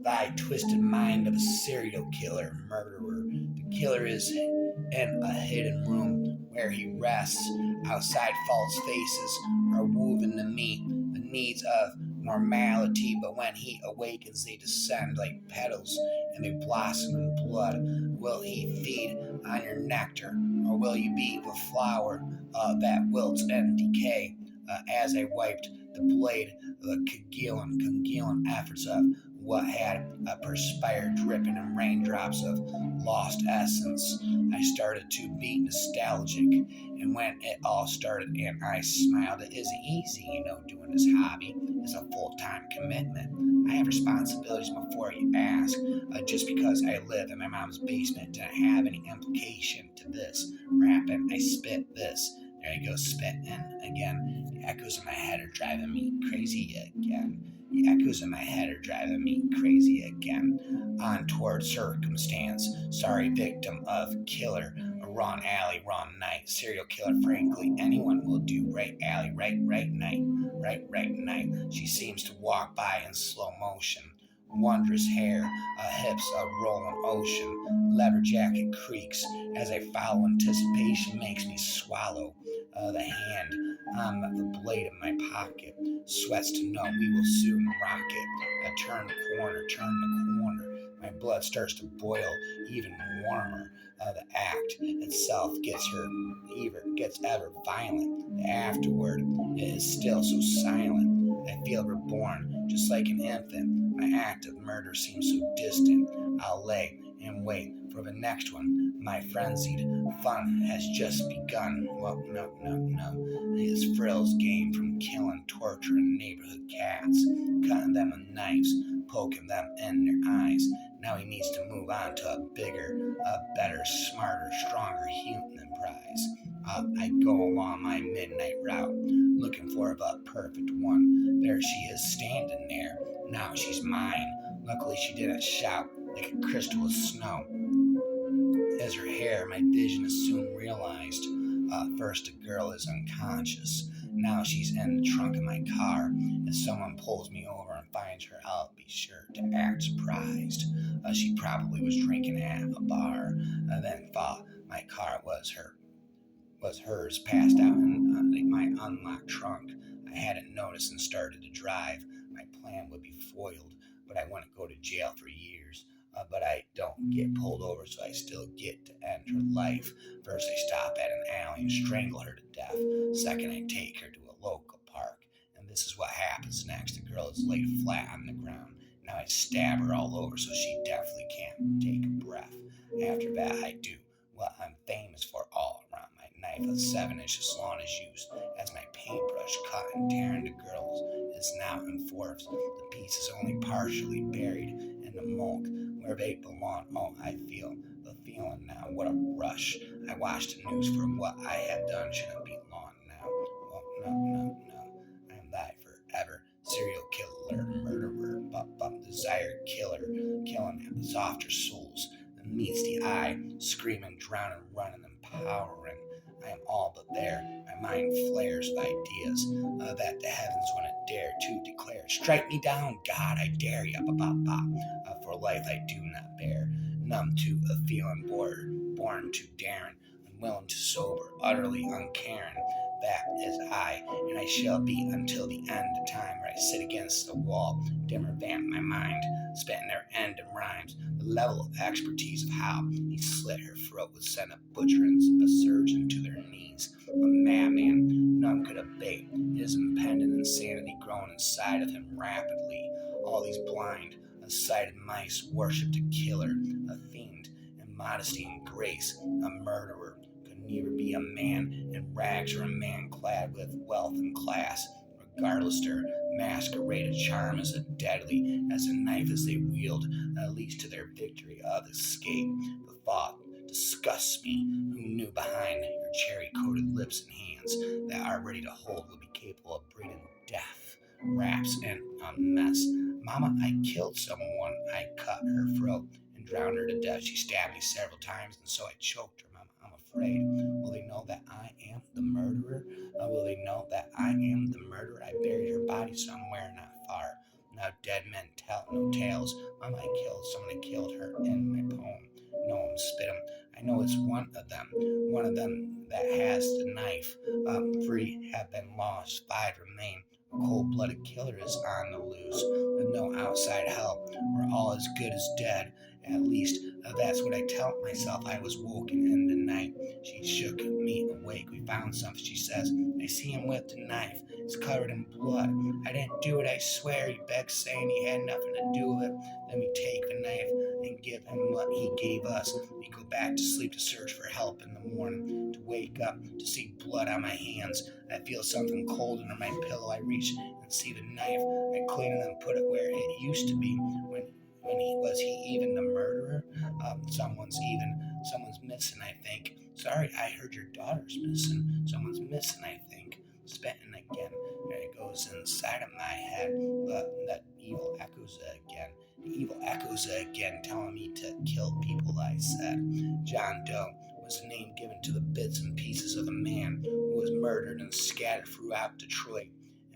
thy twisted mind of a serial killer, murderer. The killer is in a hidden room where he rests. Outside false faces are woven to meet the needs of normality, but when he awakens, they descend like petals and they blossom in blood. Will he feed on your nectar, or will you be the flower that wilts and decay? As I wiped the blade, the congealing efforts of what had perspired, dripping in raindrops of lost essence. I started to be nostalgic, and when it all started, and I smiled. It isn't easy, doing this hobby is a full-time commitment. I have responsibilities before you ask. Just because I live in my mom's basement didn't have any implication to this. Rapping, I spit this. There you go, spitting again. The echoes in my head are driving me crazy again. The echoes in my head are driving me crazy again. On toward circumstance. Sorry, victim of killer. A wrong alley, wrong night. Serial killer, frankly, anyone will do. Right alley, right night. Right night. She seems to walk by in slow motion. Wondrous hair, hips a rolling ocean. Leather jacket creaks as I follow. Anticipation makes me swallow. The hand on the blade of my pocket sweats to know we will soon rock it. Turn the corner. My blood starts to boil even warmer. The act itself gets ever violent. The afterward is still so silent. I feel reborn, just like an infant. My act of murder seems so distant. I'll lay and wait for the next one. My frenzied fun has just begun. Well, no. His frills gain from killing, torturing neighborhood cats, cutting them with knives, poking them in their eyes. Now he needs to move on to a bigger, a better, smarter, stronger human prize. I go along my midnight route, looking for the perfect one. There she is standing there. Now she's mine. Luckily she didn't shout like a crystal of snow. As her hair, my vision is soon realized. First, the girl is unconscious. Now she's in the trunk of my car. If someone pulls me over and finds her, I'll be sure to act surprised. She probably was drinking at a bar, then thought my car was hers, passed out in my unlocked trunk. I hadn't noticed and started to drive. My plan would be foiled, but I wouldn't go to jail for years. But I don't get pulled over, so I still get to end her life. First, I stop at an alley and strangle her to death. Second, I take her to a local park. And this is what happens next. The girl is laid flat on the ground. Now I stab her all over so she definitely can't take a breath. After that, I do what I'm famous for all around. My knife is 7 inches long is used as my paintbrush, cut and tearing the girls is now in force. The piece is only partially buried in the mulch where they belong. Oh, I feel the feeling now. What a rush. I watched the news for what I had done shouldn't be long now. Oh, no. I am that forever. Serial killer, murderer, desired killer, killing softer souls that meets the eye, screaming, drowning, running, empowering. I am all but there. My mind flares with ideas that the heavens wouldn't dare to declare. Strike me down, God, I dare ya. For life I do not bear. Numb to a feeling born to daring, unwilling to sober, utterly uncaring. That is I, and I shall be until the end of time where I sit against the wall, dimmer vamp my mind, spitting their end in rhymes. The level of expertise of how he slit her throat would send a a surgeon to their knees. A madman none could abate, his impending insanity growing inside of him rapidly. All these blind, sighted mice worshipped a killer, a fiend, in modesty and grace, a murderer. Could neither be a man in rags or a man clad with wealth and class. Regardless, their masqueraded charm is as deadly as a knife as they wield, leads to their victory of escape. The thought disgusts me. Who knew behind your cherry-coated lips and hands that are ready to hold will be capable of breeding death, raps, and a mess? Mama, I killed someone. I cut her throat and drowned her to death. She stabbed me several times, and so I choked her, Mama. I'm afraid. Will they know that I am the murderer? Will they know that I am the murderer? I buried her body somewhere not far. Now dead men tell no tales. Mama killed someone that killed her in my poem. No one spit 'em. I know it's one of them that has the knife. 3 have been lost, 5 remain. A cold-blooded killer is on the loose, with no outside help. We're all as good as dead. At least that's what I tell myself. I was woken in the night. She shook me awake. We found something, she says. I see him with the knife. It's covered in blood. I didn't do it, I swear. He begged, saying he had nothing to do with it. Then we take the knife and give him what he gave us. We go back to sleep to search for help in the morning, to wake up, to see blood on my hands. I feel something cold under my pillow. I reach and see the knife. I clean it and put it where it used to be. When he even the murderer? Someone's missing, I think. Sorry, I heard your daughter's missing. Someone's missing, I think. Spitting again. There it goes inside of my head. But that evil echoes again. The evil echoes again, telling me to kill people, I said. John Doe was the name given to the bits and pieces of a man who was murdered and scattered throughout Detroit.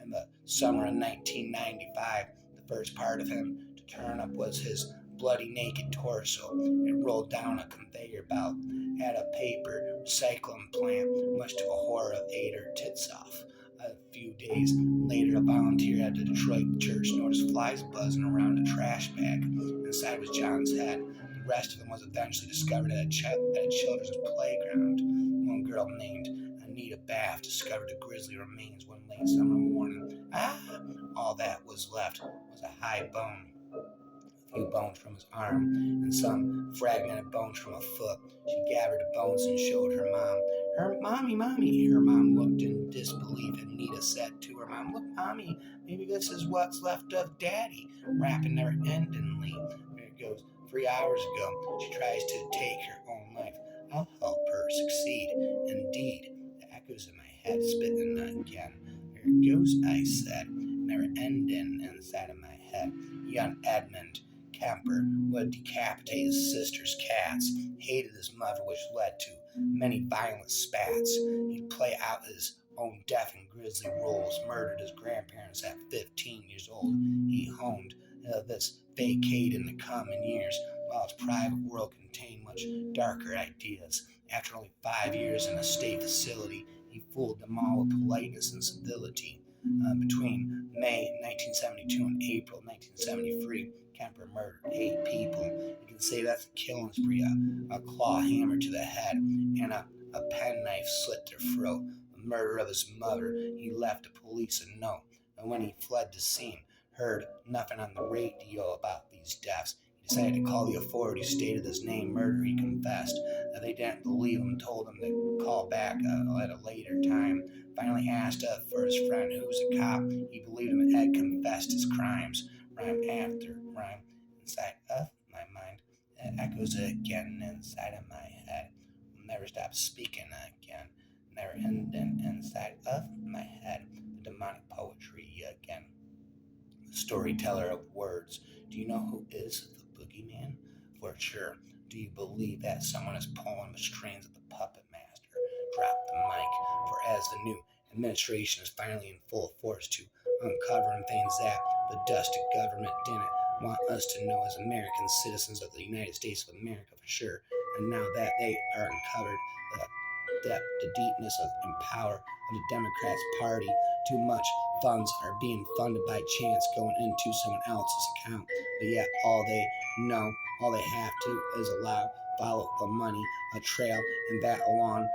In the summer of 1995, the first part of him to turn up was his bloody naked torso. It rolled down a conveyor belt at a paper recycling plant, much to the horror of Ader Titsoff. A few days later, a volunteer at the Detroit church noticed flies buzzing around a trash bag. Inside was John's head. The rest of him was eventually discovered at a children's playground. One girl named Anita Baff discovered the grisly remains one late summer morning. All that was left was a high bone, a few bones from his arm, and some fragmented bones from a foot. She gathered the bones and showed her mom. Mommy. Her mom looked in disbelief, and Nita said to her mom, Look, Mommy, maybe this is what's left of Daddy, rapping never endingly. There it goes. 3 hours ago, she tries to take her own life. I'll help her succeed. Indeed, the echoes in my head spitting again. There it goes, I said, never ending inside of my head. Young Edmund Kemper would decapitate his sister's cats, hated his mother, which led to many violent spats. He'd play out his own death in grisly roles, murdered his grandparents at 15 years old. He honed this vacate in the coming years, while his private world contained much darker ideas. After only 5 years in a state facility, he fooled them all with politeness and civility. Between May 1972 and April 1973, Kemper murdered 8 people. You can say that's a killing spree. A claw hammer to the head and a penknife slit their throat. The murder of his mother. He left the police a note, and when he fled the scene, heard nothing on the radio about these deaths. He decided to call the authorities, stated his name, murder. He confessed. They didn't believe him, told him to call back at a later time. Finally asked for his friend, who was a cop. He believed him and had confessed his crimes. Rhyme after rhyme inside of my mind. It echoes again inside of my head. Will never stop speaking again. Never ending inside of my head. The demonic poetry again. The storyteller of words. Do you know who is the boogeyman? For sure. Do you believe that someone is pulling the strings of the puppet master? Drop the mic. For as the new administration is finally in full force to uncovering things that the dusty government didn't want us to know as American citizens of the United States of America for sure. And now that they are uncovered the depth, the deepness and power of the Democrats Party, too much funds are being funded by chance going into someone else's account. But yet all they know, all they have to is follow the money, a trail, and that along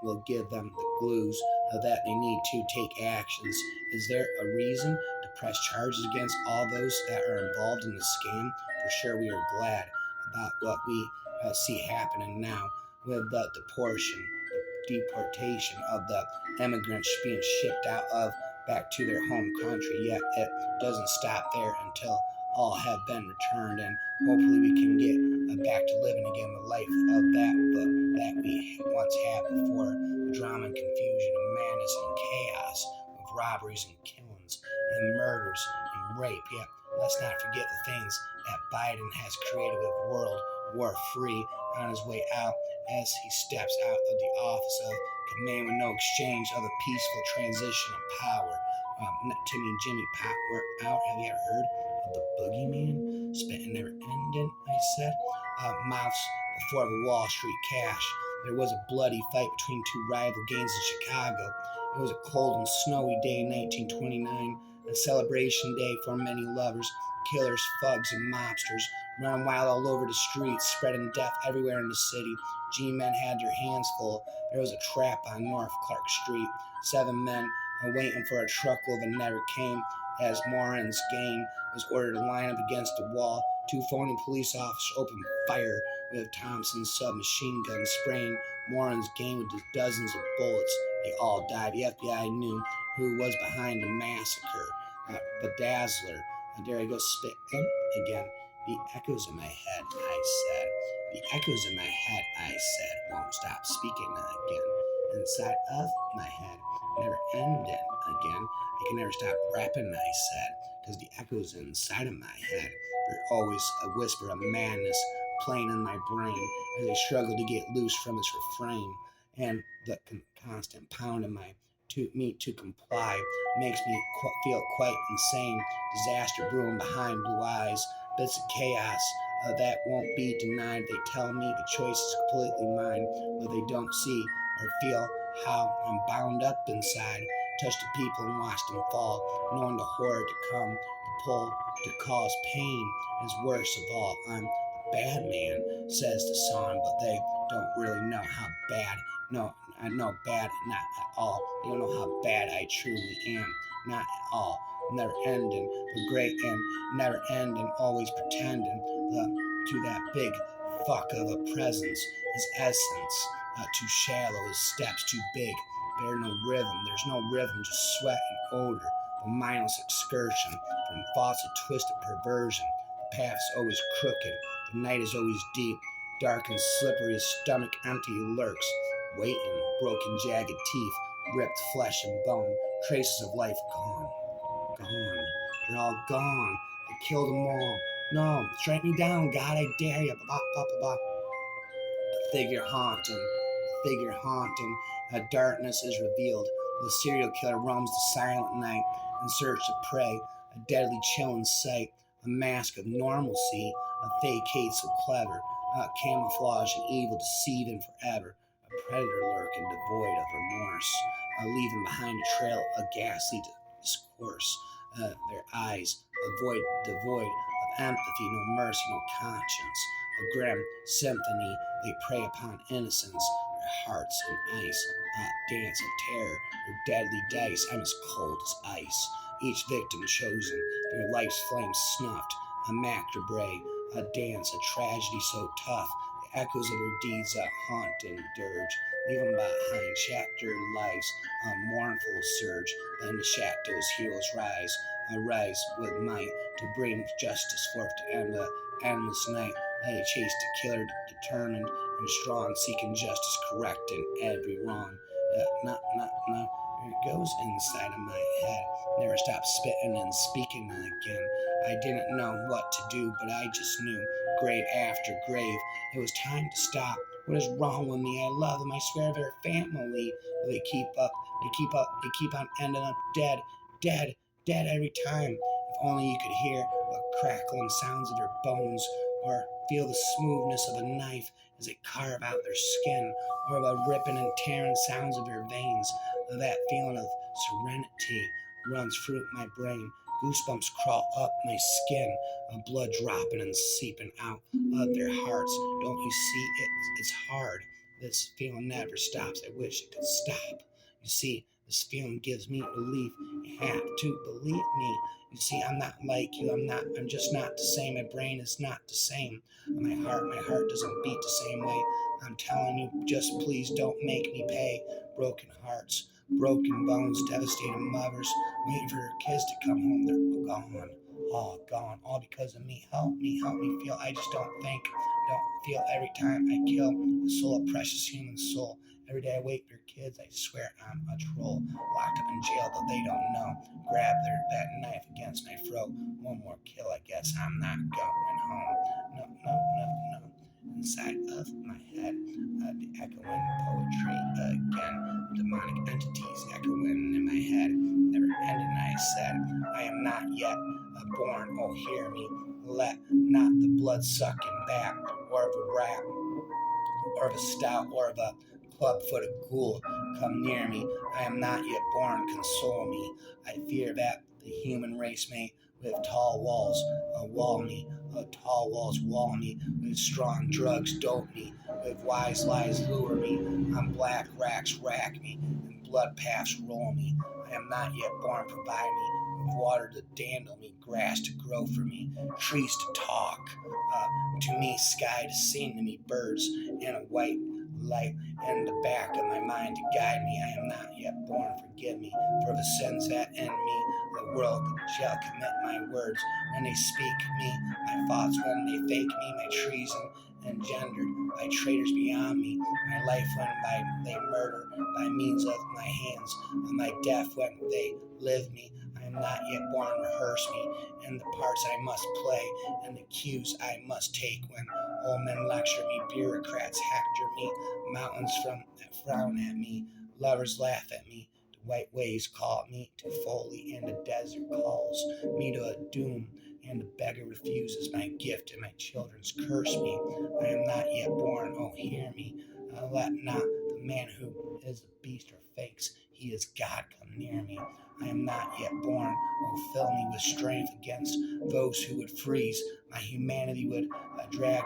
will give them the clues that they need to take actions. Is there a reason to press charges against all those that are involved in the scam? For sure, we are glad about what we see happening now with the deportation of the immigrants being shipped out of back to their home country. Yet it doesn't stop there until all have been returned, and hopefully we can get back to living again the life of that we once had before. The drama and confusion of madness and chaos, with robberies and killings and murders and rape. Yet let's not forget the things that Biden has created with World War III on his way out, as he steps out of the office of command with no exchange of a peaceful transition of power. Timmy and Jimmy Pop were out. Have you ever heard of the boogeyman? Spitting never ending, I said. Mouths before the Wall Street cash. There was a bloody fight between two rival gangs in Chicago. It was a cold and snowy day in 1929, a celebration day for many lovers, killers, thugs, and mobsters, running wild all over the streets, spreading death everywhere in the city. G-men had their hands full. There was a trap on North Clark Street. 7 men were waiting for a truckload that never came. As Moran's gang was ordered to line up against the wall, 2 phony police officers opened fire with Thompson's submachine gun, spraying Moran's gang with dozens of bullets. They all died. The FBI knew who was behind the massacre. Bedazzler. There I go spitting again. The echoes in my head, I said. The echoes in my head, I said, won't stop speaking again. Inside of my head, never ending again. I can never stop rapping, I said, because the echoes inside of my head, they're always a whisper of madness playing in my brain as I struggle to get loose from its refrain. And the constant pound in my me to comply makes me feel quite insane. Disaster brewing behind blue eyes, bits of chaos that won't be denied. They tell me the choice is completely mine, but they don't see or feel how I'm bound up inside. Touch the people and watch them fall, knowing the horror to come, the pull to cause pain is worst of all. I'm the bad man, says the song, but they don't really know how bad. No, I know bad, not at all. They don't know how bad I truly am, not at all. Never ending, the great and never ending, always pretending to that big fuck of a presence, his essence too shallow, his steps too big. There's no rhythm, just sweat and odor. A mindless excursion from thoughts of twisted perversion. The path's always crooked, the night is always deep, dark and slippery, his stomach empty, he lurks, waiting, broken, jagged teeth, ripped flesh and bone, traces of life gone. Gone. They're all gone. I killed them all. No, strike me down, God, I dare you. A figure haunting. Darkness is revealed. The serial killer roams the silent night in search of prey. A deadly chill in sight. A mask of normalcy. A fake hate so clever. Camouflage and evil deceiving forever. A predator lurking devoid of remorse. Leaving behind a trail of ghastly discourse. Their eyes devoid of empathy, no mercy, no conscience. A grim symphony, they prey upon innocence. Their hearts in ice, dance of terror. Their deadly dice, I'm as cold as ice. Each victim chosen, their life's flames snuffed. A macabre, a dance, a tragedy so tough. The echoes of her deeds haunt and dirge, leaving behind shattered lives, a mournful surge. But in the shadows, heroes rise. I rise with might to bring justice forth to end the endless night. I chased a killer, determined and strong, seeking justice, correcting every wrong. No. It goes inside of my head. Never stop spitting and speaking again. I didn't know what to do, but I just knew. Grave after grave, it was time to stop. What is wrong with me? I love them. I swear they're family. But they keep on ending up dead every time. If only you could hear the crackling sounds of their bones, or feel the smoothness of a knife as they carve out their skin, or the ripping and tearing sounds of their veins. That feeling of serenity runs through my brain. Goosebumps crawl up my skin, blood dropping and seeping out of their hearts. Don't you see? It's hard. This feeling never stops. I wish it could stop. You see, this feeling gives me relief. You have to believe me. You see, I'm not like you. I'm just not the same. My brain is not the same. My heart doesn't beat the same way. I'm telling you, just please don't make me pay. Broken hearts, broken bones, devastated mothers, waiting for their kids to come home. They're gone. All gone. All because of me. Help me feel. I just don't feel every time I kill the soul, a precious human soul. Every day I wait for kids, I swear I'm a troll. Locked up in jail, but they don't know. Grab that knife against my throat. One more kill, I guess I'm not going home. No. Inside of my head, the echoing poetry again. Demonic entities echoing in my head. never ended, and I said, I am not yet born, oh hear me, let not the blood-sucking bat, or of a rat, or of a stout, or of a club-footed ghoul come near me. I am not yet born, console me. I fear that the human race may with tall walls wall me, tall walls wall me, with strong drugs dope me, with wise lies lure me, on black racks rack me, and blood paths roll me. I am not yet born, provide me with water to dandle me, grass to grow for me, trees to talk to me, sky to sing to me, birds and a white light in the back of my mind to guide me. I am not yet born, forgive me for the sins that in me. The world shall commit my words when they speak me, my thoughts when they fake me, my treason engendered by traitors beyond me, my life when by they murder by means of my hands, and my death when they live me. I am not yet born, rehearse me, and the parts I must play, and the cues I must take when old men lecture me, bureaucrats hector me, mountains frown at me, lovers laugh at me, the white waves call me to folly, and the desert calls me to a doom, and the beggar refuses my gift, and my children's curse me. I am not yet born, oh hear me. Let not the man who is a beast or fakes he is God come near me. I am not yet born, oh fill me with strength against those who would freeze my humanity, would drag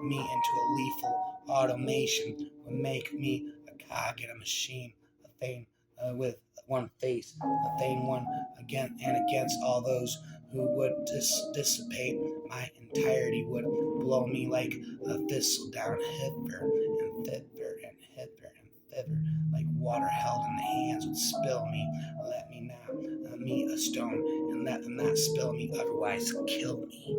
me into a lethal automation, would make me a cog in a machine, a thing with one face, a thing one against all those who would dissipate my entirety, would blow me like a thistle down hither and thither and hither and thither, like water held in the hands would spill me. Let me now me a stone, and let them not spill me, otherwise kill me.